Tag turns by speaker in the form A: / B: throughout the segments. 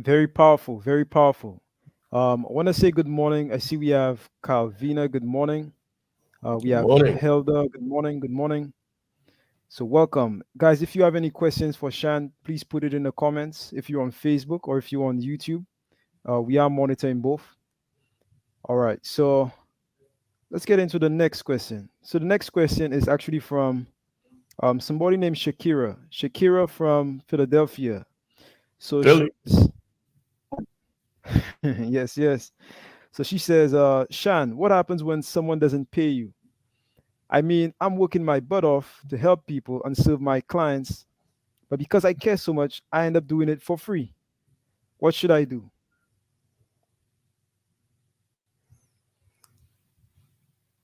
A: Very powerful, very powerful. I want to say good morning. I see we have Calvina. Good morning. We
B: Good
A: have
B: morning.
A: Helda. Good morning. Good morning. So welcome, guys. If you have any questions for Shan, please put it in the comments. If you're on Facebook or if you're on YouTube, we are monitoring both. All right. So let's get into the next question. So the next question is actually from somebody named Shakira. Shakira from Philadelphia. So
B: Philly.
A: yes, yes. So she says, Shan, what happens when someone doesn't pay you? I mean, I'm working my butt off to help people and serve my clients, but because I care so much, I end up doing it for free. What should I do?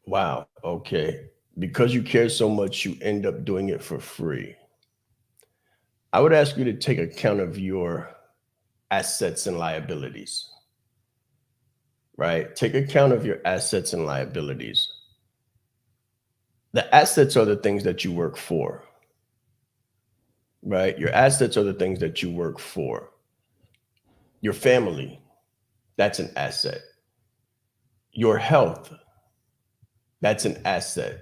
B: Wow. Okay. Because you care so much, you end up doing it for free. I would ask you to take account of your assets and liabilities, right? Take account of your assets and liabilities. The assets are the things that you work for, right? Your assets are the things that you work for. Your family, that's an asset. Your health, that's an asset.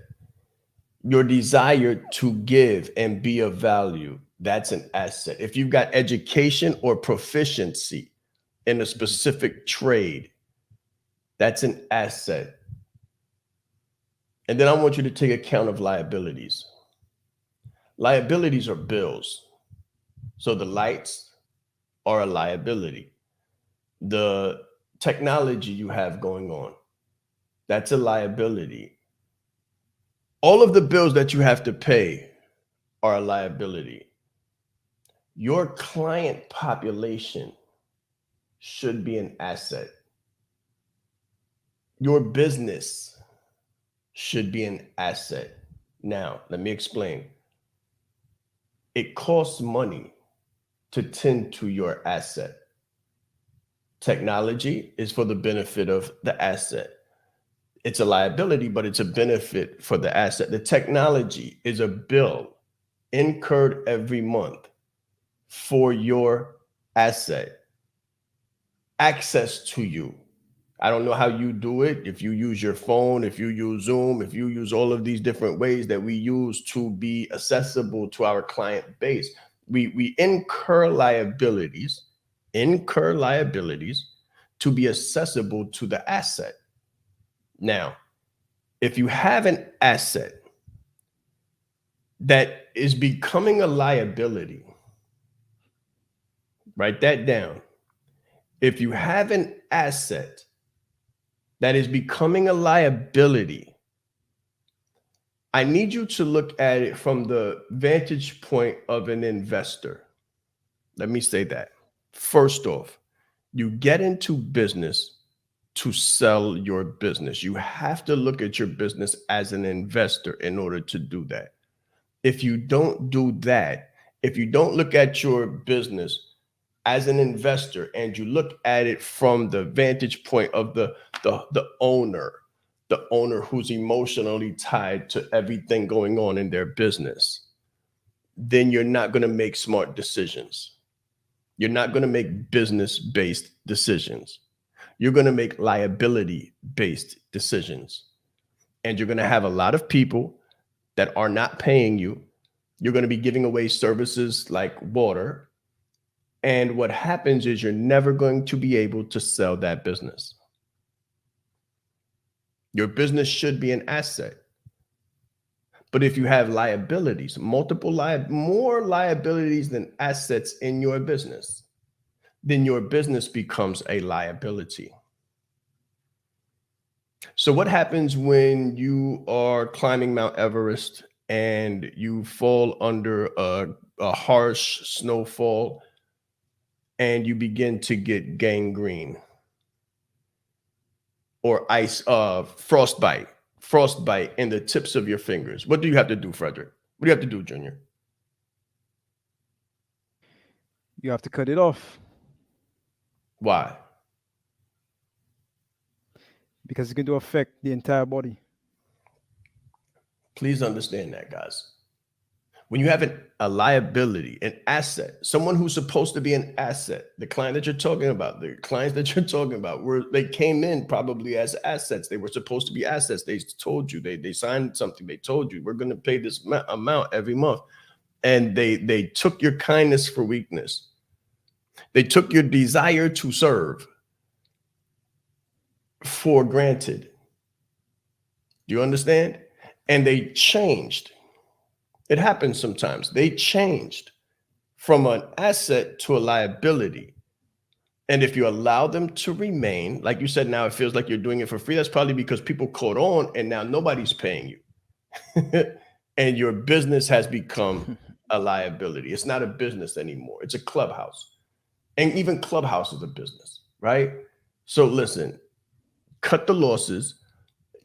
B: Your desire to give and be of value, that's an asset. If you've got education or proficiency in a
A: Mhm.
B: specific trade, that's an asset. And then I want you to take account of liabilities. Liabilities are bills. So the lights are a liability. The technology you have going on, that's a liability. All of the bills that you have to pay are a liability. Your client population should be an asset. Your business should be an asset. Now, let me explain. It costs money to tend to your asset. Technology is for the benefit of the asset. It's a liability, but it's a benefit for the asset. The technology is a bill incurred every month for your asset, access to you. I don't know how you do it. If you use your phone, if you use Zoom, if you use all of these different ways that we use to be accessible to our client base, we incur liabilities to be accessible to the asset. Now, if you have an asset that is becoming a liability, write that down. If you have an asset that is becoming a liability, I need you to look at it from the vantage point of an investor. Let me say that. First off, you get into business to sell your business. You have to look at your business as an investor in order to do that. If you don't do that, if you don't look at your business as an investor and you look at it from the vantage point of the owner, the owner who's emotionally tied to everything going on in their business, then you're not going to make smart decisions. You're not going to make business based decisions. You're going to make liability based decisions. And you're going to have a lot of people that are not paying you. You're going to be giving away services like water. And what happens is you're never going to be able to sell that business. Your business should be an asset. But if you have liabilities, more liabilities than assets in your business, then your business becomes a liability. So, what happens when you are climbing Mount Everest and you fall under a harsh snowfall and you begin to get gangrene or frostbite in the tips of your fingers? What do you have to do, Frederick? What do you have to do, Junior?
A: You have to cut it off
B: Why?
A: because it's going to affect the entire body.
B: Please understand that, guys. When you have a liability, an asset, someone who's supposed to be an asset, the client that you're talking about, the clients that you're talking about, they came in probably as assets. They were supposed to be assets. They told you, they signed something. They told you, we're going to pay this amount every month. And they took your kindness for weakness. They took your desire to serve for granted. Do you understand? And they changed. It happens sometimes. They changed from an asset to a liability. And if you allow them to remain, like you said, now it feels like you're doing it for free. That's probably because people caught on and now nobody's paying you. And your business has become a liability. It's not a business anymore. It's a clubhouse. And even clubhouse is a business, right? So listen, cut the losses,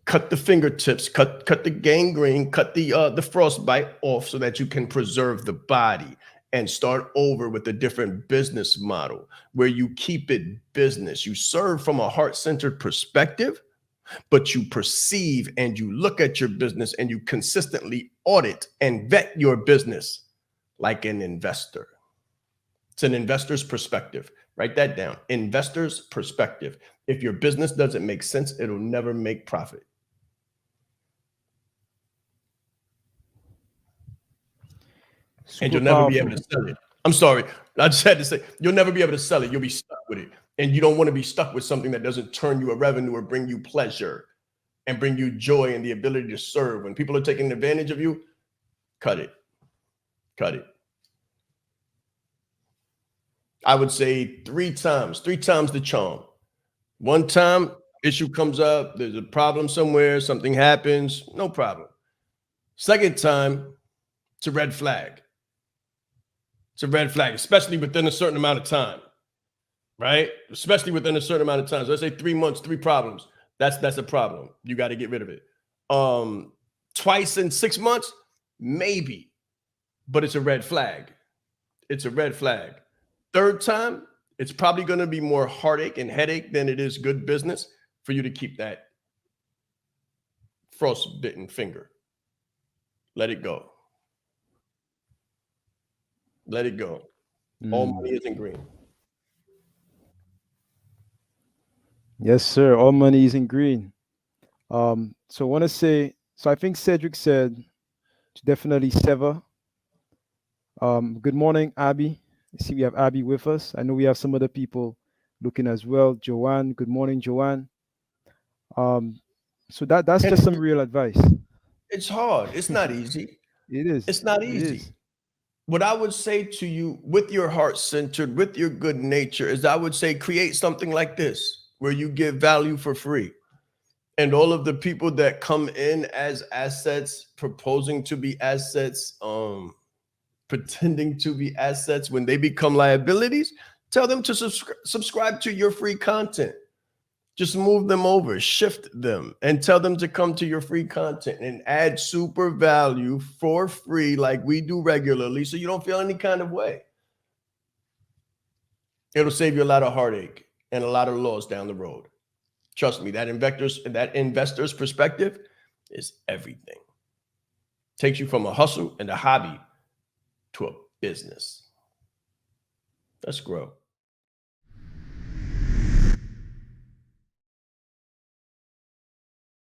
B: cut the fingertips, cut the gangrene, cut the frostbite off so that you can preserve the body and start over with a different business model where you keep it business. You serve from a heart-centered perspective, but you perceive and you look at your business and you consistently audit and vet your business like an investor. It's an investor's perspective. Write that down. Investor's perspective. If your business doesn't make sense, it'll never make profit. And you'll never be able to sell it. I'm sorry. I just had to say, you'll never be able to sell it. You'll be stuck with it. And you don't want to be stuck with something that doesn't turn you a revenue or bring you pleasure and bring you joy and the ability to serve. When people are taking advantage of you, cut it. Cut it. I would say three times the charm. One time, issue comes up, there's a problem somewhere, something happens, no problem. Second time, it's a red flag. It's a red flag, especially within a certain amount of time, right? Especially within a certain amount of time. So let's say 3 months, 3 problems. That's a problem. You got to get rid of it. Twice in 6 months, maybe, but it's a red flag. It's a red flag. Third time, it's probably going to be more heartache and headache than it is good business for you to keep that frostbitten finger. Let it go. Let it go. All money isn't green.
A: Yes, sir. All money isn't green. So I want to say, so I think Cedric said to definitely sever. Good morning, Abby. I see we have Abby with us. I know we have some other people looking as well. Joanne, good morning, Joanne. So that's just some real advice.
B: It's hard. It's not easy.
A: It is.
B: It's not
A: It
B: easy.
A: is.
B: What I would say to you with your heart centered, with your good nature, is I would say create something like this where you give value for free. And all of the people that come in as assets, proposing to be assets, pretending to be assets, when they become liabilities, tell them to subscribe to your free content. Just move them over, shift them, and tell them to come to your free content and add super value for free like we do regularly so you don't feel any kind of way. It'll save you a lot of heartache and a lot of loss down the road. Trust me, that investor's perspective is everything. Takes you from a hustle and a hobby to a business. Let's grow.